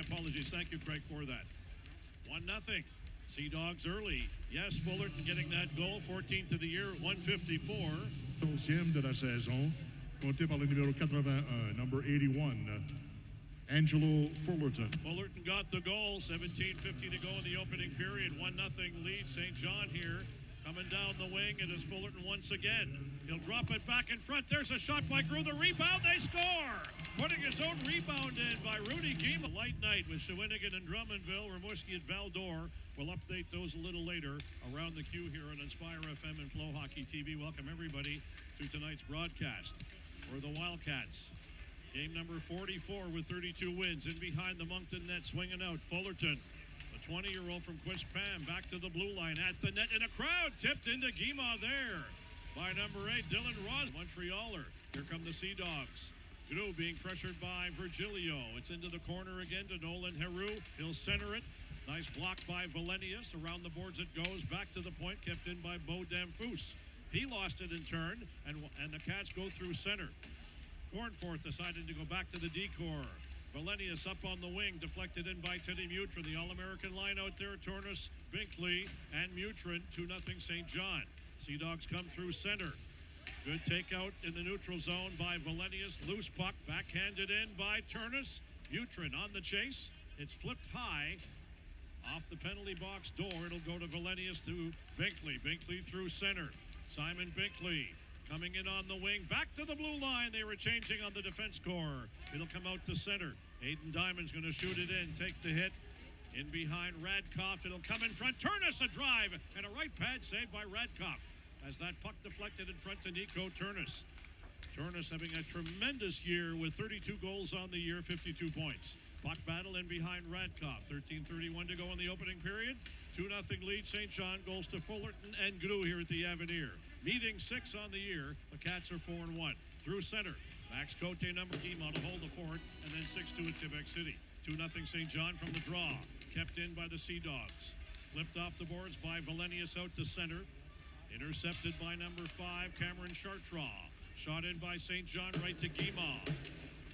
apologies. Thank you, Craig, for that. 1-0. Sea Dogs early. Yes, Fullerton getting that goal. 14th of the year, 154. 11e de la saison, compté par le numéro 81, number 81, Angelo Fullerton. Fullerton got the goal. 17:50 to go in the opening period. 1-0 lead. St. John here. Coming down the wing, it is Fullerton once again. He'll drop it back in front. There's a shot by Grew. The rebound, they score! Putting his own rebound in by Rudy Gima. Light night with Shawinigan and Drummondville. Rimouski at Val-d'Or. We'll update those a little later around the queue here on Inspire FM and Flow Hockey TV. Welcome everybody to tonight's broadcast. For the Wildcats. Game number 44 with 32 wins. In behind the Moncton net, swinging out. Fullerton. The 20-year-old from Quispam back to the blue line at the net, and a crowd tipped into Guimau there by number 8, Dylan Ross, Montrealer. Here come the Sea Dogs. Gnu being pressured by Virgilio. It's into the corner again to Nolan Heroux. He'll center it. Nice block by Valenius. Around the boards it goes. Back to the point, kept in by Beau Damphus. He lost it in turn, and the Cats go through center. Cornforth decided to go back to the decor. Valenius up on the wing, deflected in by Teddy Mutrin. The All-American line out there, Tornus, Binkley, and Mutrin, 2-0 St. John. Sea Dogs come through center. Good takeout in the neutral zone by Valenius. Loose puck, backhanded in by Turnus. Mutrin on the chase. It's flipped high off the penalty box door. It'll go to Valenius to Binkley. Binkley through center. Simon Binkley coming in on the wing, back to the blue line. They were changing on the defense core. It'll come out to center. Aiden Diamond's going to shoot it in, take the hit. In behind Radkoff, it'll come in front. Turnus a drive, and a right pad saved by Radkoff as that puck deflected in front to Nico Turnus. Turnus having a tremendous year with 32 goals on the year, 52 points. Puck battle in behind Radkoff. 13:31 to go in the opening period. 2-0 lead. St. John goes to Fullerton and Gnu here at the Avenir. Meeting 6 on the year. The Cats are 4-1. Through center. Max Cote, number Guimau to hold the fort, and then 6-2 at Quebec City. 2-0 St. John from the draw. Kept in by the Sea Dogs. Flipped off the boards by Valenius out to center. Intercepted by number 5, Cameron Chartrand. Shot in by St. John right to Guimau.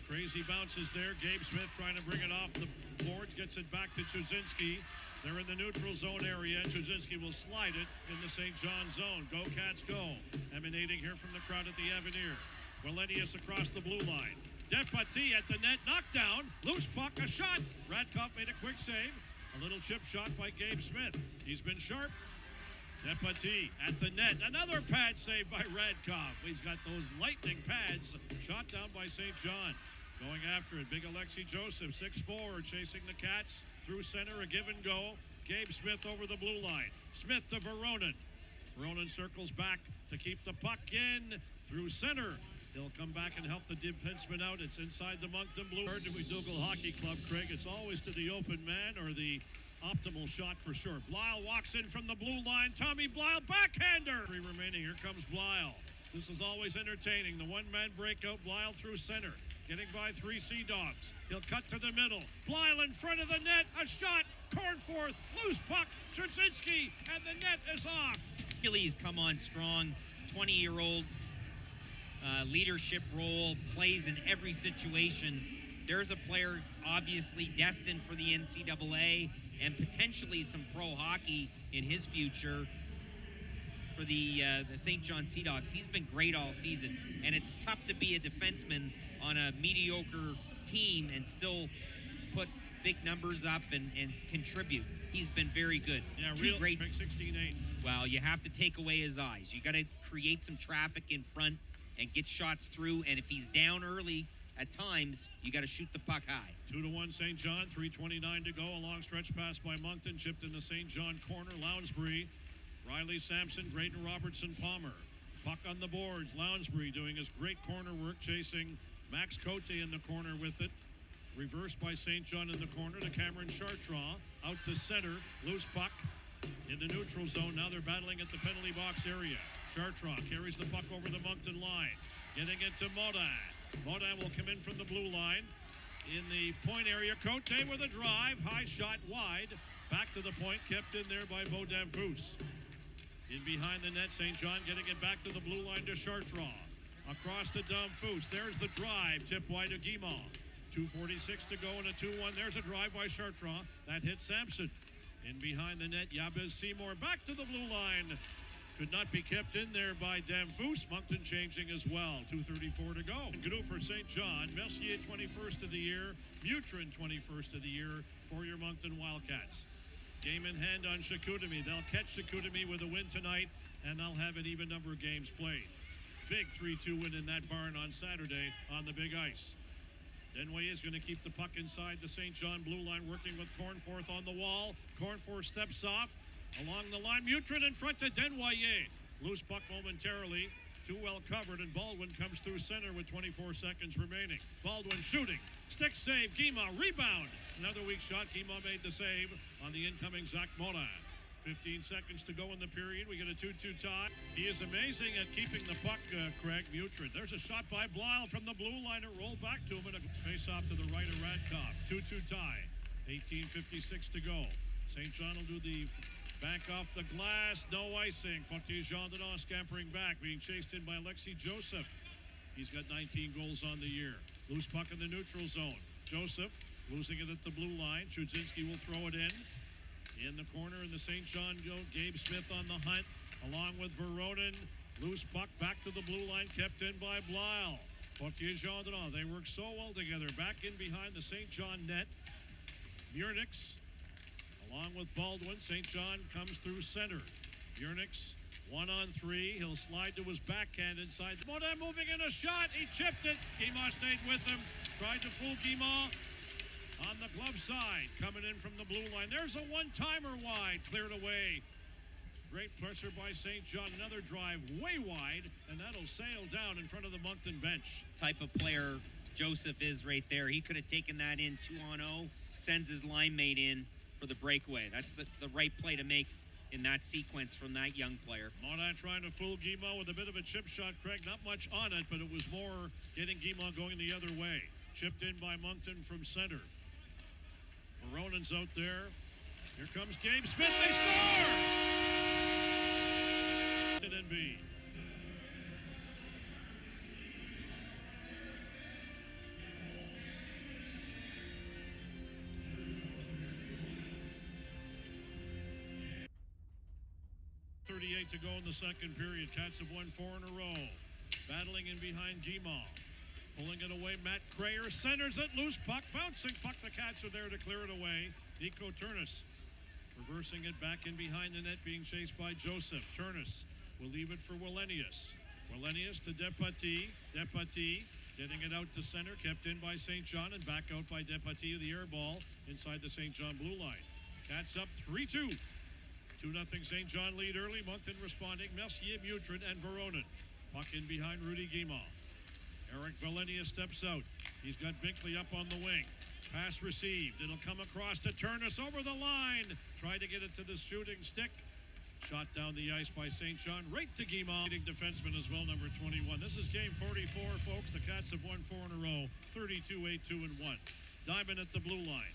Crazy bounces there. Gabe Smith trying to bring it off the boards. Gets it back to Chudzinski. They're in the neutral zone area. Chudzinski will slide it in the St. John zone. Go Cats go. Emanating here from the crowd at the Avenir. Valenius across the blue line. Depati at the net. Knocked down. Loose puck. A shot. Radkoff made a quick save. A little chip shot by Gabe Smith. He's been sharp. Depati at the net. Another pad save by Radkoff. He's got those lightning pads. Shot down by St. John. Going after it, big Alexi Joseph, 6'4", chasing the Cats through center, a give and go. Gabe Smith over the blue line. Smith to Veronin. Veronin circles back to keep the puck in through center. He'll come back and help the defenseman out. It's inside the Moncton Blue. Heard to McDougall Hockey Club, Craig. It's always to the open man or the optimal shot for sure. Blyle walks in from the blue line. Tommy Blyle, backhander. 3 remaining. Here comes Blyle. This is always entertaining. The one-man breakout. Blyle through center. Getting by 3 Sea Dogs. He'll cut to the middle. Blyle in front of the net. A shot. Cornforth. Loose puck. Chudzinski. And the net is off. He's come on strong. 20-year-old leadership role. Plays in every situation. There's a player obviously destined for the NCAA and potentially some pro hockey in his future. For the St. John Sea Dogs. He's been great all season, and it's tough to be a defenseman on a mediocre team and still put big numbers up and contribute. He's been very good. Yeah, Two great. 16-8. Well, you have to take away his eyes. You got to create some traffic in front and get shots through, and if he's down early at times, you got to shoot the puck high. 2-1 St. John, 3:29 to go. A long stretch pass by Moncton, chipped in the St. John corner. Lounsbury, Riley Sampson, Graydon Robertson, Palmer. Puck on the boards. Lounsbury doing his great corner work, chasing Max Cote in the corner with it. Reversed by St. John in the corner to Cameron Chartrand. Out to center. Loose puck in the neutral zone. Now they're battling at the penalty box area. Chartrand carries the puck over the Moncton line. Getting it to Modin. Modin will come in from the blue line. In the point area, Cote with a drive. High shot wide. Back to the point. Kept in there by Beau Damphus. In behind the net, St. John getting it back to the blue line to Chartrand. Across to Damphus. There's the drive. Tip wide to Guimau. 2:46 to go and a 2-1. There's a drive by Chartrand. That hits Sampson. In behind the net, Yabez Seymour back to the blue line. Could not be kept in there by Damphus. Moncton changing as well. 2:34 to go. Gnou for St. John. Mercier 21st of the year. Mutrin 21st of the year for your Moncton Wildcats. Game in hand on Chicoutimi. They'll catch Chicoutimi with a win tonight, and they'll have an even number of games played. Big 3-2 win in that barn on Saturday on the big ice. Denway is going to keep the puck inside the St. John blue line, working with Cornforth on the wall. Cornforth steps off. Along the line, Mutrin in front to Denway. Loose puck momentarily. Too well covered, and Baldwin comes through center with 24 seconds remaining. Baldwin shooting. Stick save. Guimont rebound. Another weak shot. Guimont made the save on the incoming Zach Morin. 15 seconds to go in the period. We get a 2-2 tie. He is amazing at keeping the puck, Craig Mutrin. There's a shot by Blyle from the blue line. It rolled back to him and a face-off to the right of Radkoff. 2-2 tie. 18:56 to go. St. John will do the back off the glass. No icing. Fortier-Gendron scampering back, being chased in by Alexi Joseph. He's got 19 goals on the year. Loose puck in the neutral zone. Joseph losing it at the blue line. Chudzinski will throw it in. In the corner in the St. John goal, Gabe Smith on the hunt, along with Veronin. Loose puck back to the blue line, kept in by Blyle. Fortier-Gendron, they work so well together. Back in behind the St. John net. Murnix, along with Baldwin. St. John comes through center. Murnix, 1-on-3. He'll slide to his backhand inside. Morin moving in a shot. He chipped it. Guimont stayed with him. Tried to fool Guimont. On the glove side, coming in from the blue line. There's a one-timer wide, cleared away. Great pressure by St. John. Another drive way wide, and that'll sail down in front of the Moncton bench. Type of player Joseph is right there. He could have taken that in 2-on-0, sends his line mate in for the breakaway. That's the right play to make in that sequence from that young player. Morin trying to fool Guimont with a bit of a chip shot, Craig. Not much on it, but it was more getting Guimont going the other way. Chipped in by Moncton from center. Veronin's out there. Here comes Gabe Smith. They score! NB. .38 to go in the second period. Cats have won 4 in a row. Battling in behind Guimont. Pulling it away, Matt Crayer centers it, loose puck, bouncing puck. The Cats are there to clear it away. Nico Turnus reversing it back in behind the net, being chased by Joseph. Turnus will leave it for Wallenius. Wallenius to Depatie. Depatie getting it out to center, kept in by St. John and back out by Depatie, the air ball inside the St. John blue line. Cats up 3-2. 2-0 St. John lead early. Moncton responding. Mercier, Mutrin, and Veronin. Puck in behind Rudy Guimont. Eric Wallenius steps out. He's got Binkley up on the wing. Pass received. It'll come across to Turnus over the line. Tried to get it to the shooting stick. Shot down the ice by St. John. Right to Guimont. Defenseman as well, number 21. This is game 44, folks. The Cats have won 4 in a row. 32-8-2-1. Diamond at the blue line.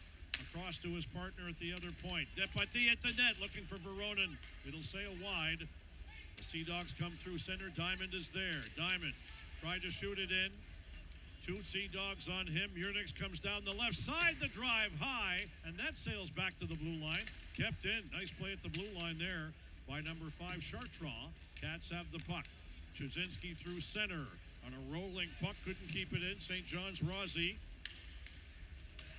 Across to his partner at the other point. Depatie at the net, looking for Veronin. It'll sail wide. The Sea Dogs come through center. Diamond is there. Diamond tried to shoot it in. 2 Sea Dogs on him. Murnix comes down the left side. The drive high, and that sails back to the blue line. Kept in. Nice play at the blue line there by number 5, Chartrand. Cats have the puck. Chudzinski through center on a rolling puck. Couldn't keep it in. St. John's Rossi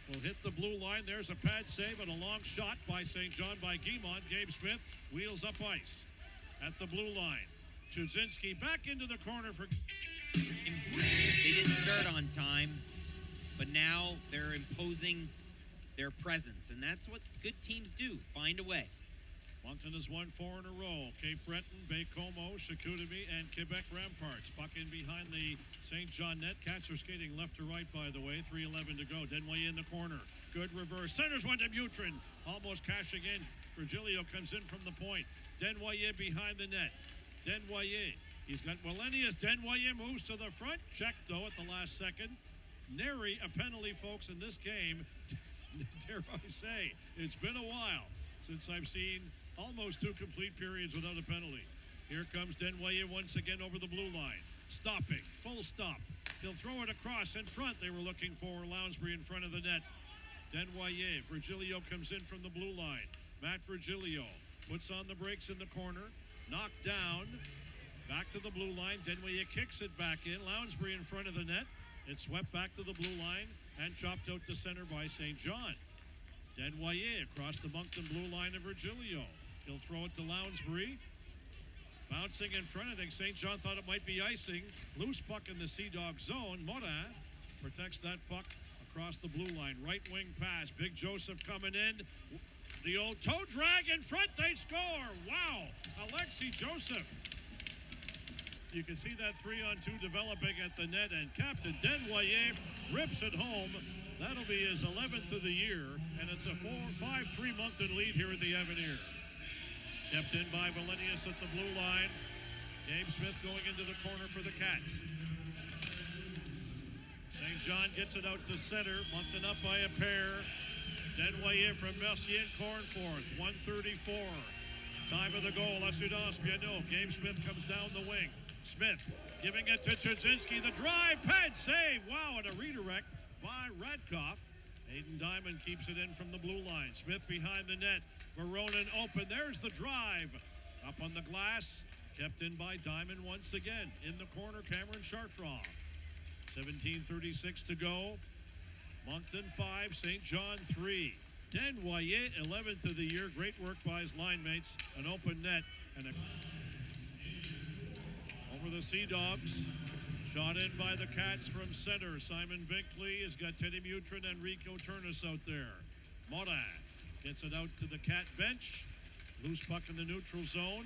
will hit the blue line. There's a pad save and a long shot by St. John by Guimont. Gabe Smith wheels up ice at the blue line. Chudzinski back into the corner for... They didn't start on time, but now they're imposing their presence, and that's what good teams do, find a way. Moncton has won 4 in a row. Cape Breton, Baie-Comeau, Chicoutimi, and Quebec Ramparts. Puck in behind the St. John net. Cats are skating left to right, by the way. 3:11 to go. Denway in the corner. Good reverse. Centers one to Mutrin. Almost cashing in. Virgilio comes in from the point. Denway behind the net. Denway. He's got Wallenius. Denway moves to the front. Checked, though, at the last second. Nary a penalty, folks, in this game. Dare I say, it's been a while since I've seen almost 2 complete periods without a penalty. Here comes Denway once again over the blue line. Stopping. Full stop. He'll throw it across in front. They were looking for Lounsbury in front of the net. Denvoyer. Virgilio comes in from the blue line. Matt Virgilio puts on the brakes in the corner. Knocked down. Back to the blue line. Denvoyer kicks it back in. Lounsbury in front of the net. It's swept back to the blue line and chopped out to center by St. John. Denvoyer across the Moncton blue line of Virgilio. He'll throw it to Lounsbury. Bouncing in front. I think St. John thought it might be icing. Loose puck in the Sea Dog zone. Morin protects that puck across the blue line. Right wing pass. Big Joseph coming in. The old toe drag in front. They score. Wow. Alexi Joseph. You can see that 3-on-2 developing at the net, and Captain Denvoyer rips it home. That'll be his 11th of the year, and it's a 5-3 Moncton lead here at the Avenir. Kept in by Valenius at the blue line. Gabe Smith going into the corner for the Cats. St. John gets it out to center. Moncton up by a pair. Denvoyer from Mercier and Cornforth. 1:34. Time of the goal. Asudance Piano. Gabe Smith comes down the wing. Smith giving it to Chudzinski. The drive, pad save. Wow, and a redirect by Radkoff. Aiden Diamond keeps it in from the blue line. Smith behind the net. Veronin open. There's the drive. Up on the glass. Kept in by Diamond once again. In the corner, Cameron Chartrand. 17:36 to go. Moncton 5, St. John 3. Denvoyer, 11th of the year. Great work by his line mates. An open net and over the Sea Dogs. Shot in by the Cats from center. Simon Binkley has got Teddy Mutrin and Rico Turnus out there. Morin gets it out to the Cat bench. Loose puck in the neutral zone.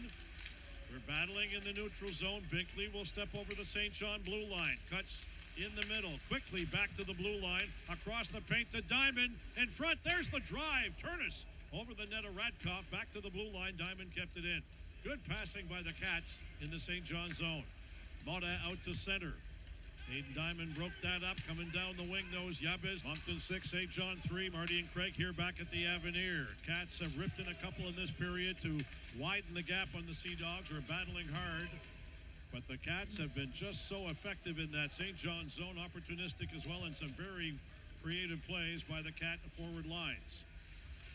We're battling in the neutral zone. Binkley will step over the St. John blue line. Cuts in the middle. Quickly back to the blue line. Across the paint to Diamond. In front, there's the drive. Turnus over the net of Radkoff. Back to the blue line. Diamond kept it in. Good passing by the Cats in the St. John zone. Morin out to center. Aiden Diamond broke that up. Coming down the wing, though, is Yabez. Moncton 6, St. John 3. Marty and Craig here back at the Avenir. Cats have ripped in a couple in this period to widen the gap on the Sea Dogs. Are battling hard. But the Cats have been just so effective in that St. John zone, opportunistic as well, and some very creative plays by the Cat forward lines.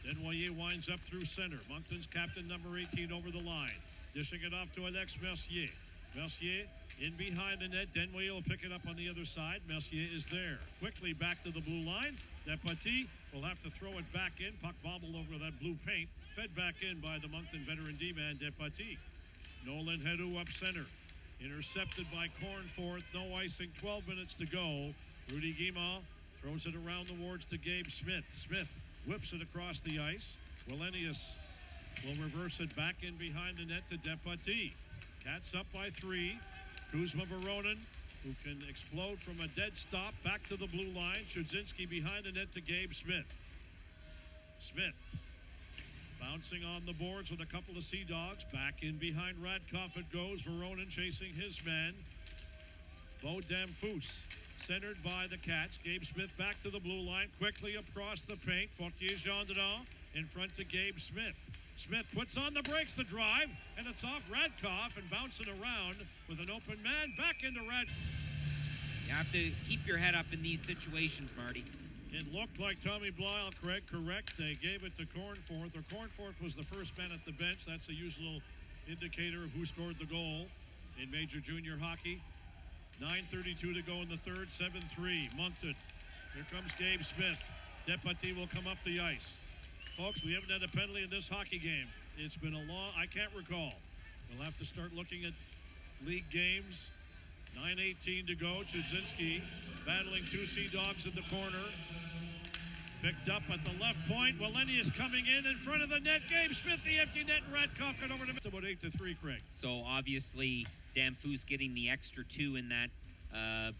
Denvoyer winds up through center. Moncton's captain, number 18, over the line. Dishing it off to Alex Mercier. Mercier in behind the net. Denvoyer will pick it up on the other side. Mercier is there. Quickly back to the blue line. Despatie will have to throw it back in. Puck bobbled over that blue paint. Fed back in by the Moncton veteran D-man, Despatie. Nolan Hedu up center. Intercepted by Cornforth. No icing. 12 minutes to go. Rudy Guimont throws it around the wards to Gabe Smith. Smith whips it across the ice. Wallenius will reverse it back in behind the net to Despatie. Cats up by 3. Kuzma Veronin, who can explode from a dead stop, back to the blue line. Chudzinski behind the net to Gabe Smith. Smith bouncing on the boards with a couple of Sea Dogs. Back in behind Radkoff it goes. Veronin chasing his man. Bo Damfus centered by the Cats. Gabe Smith back to the blue line. Quickly across the paint. Fortier-Gendron in front to Gabe Smith. Smith puts on the brakes, the drive, and it's off Radkoff and bouncing around with an open man. Back into Rad. You have to keep your head up in these situations, Marty. It looked like Tommy Blyle, Craig, correct. They gave it to Cornforth, or Cornforth was the first man at the bench. That's a usual indicator of who scored the goal in Major Junior Hockey. 9:32 to go in the third, 7-3, Moncton. Here comes Gabe Smith. Despatie will come up the ice. Folks, we haven't had a penalty in this hockey game. It's been a long, I can't recall. We'll have to start looking at league games. 9:18 to go. Chudzinski battling 2 Sea Dogs in the corner. Picked up at the left point. Wallenius coming in front of the net. Gabe Smith, the empty net. Radkoff got over to it's about 8-3, Craig. So obviously, Damfus getting the extra 2 in that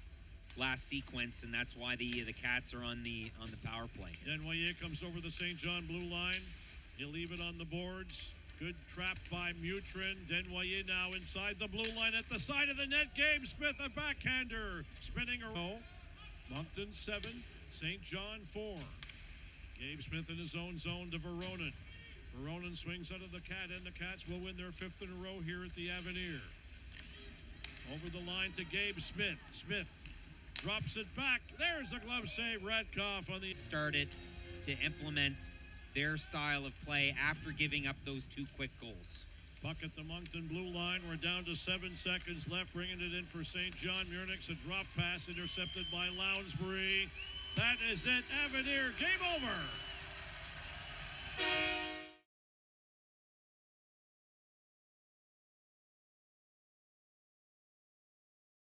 last sequence, and that's why the Cats are on the power play. Denvoyer comes over the St. John blue line. He'll leave it on the boards. Good trap by Mutrin. Denvoyer now inside the blue line at the side of the net. Gabe Smith, a backhander, spinning around. Moncton 7, St. John 4. Gabe Smith in his own zone to Veronin. Veronin swings out of the Cat, and the Cats will win their 5th in a row here at the Avenir. Over the line to Gabe Smith. Smith Drops it back. There's a glove save. Radkoff on the... Started to implement their style of play after giving up those 2 quick goals. Puck at the Moncton blue line. We're down to 7 seconds left. Bringing it in for St. John. Murnix, a drop pass intercepted by Lounsbury. That is it. Avenir, game over.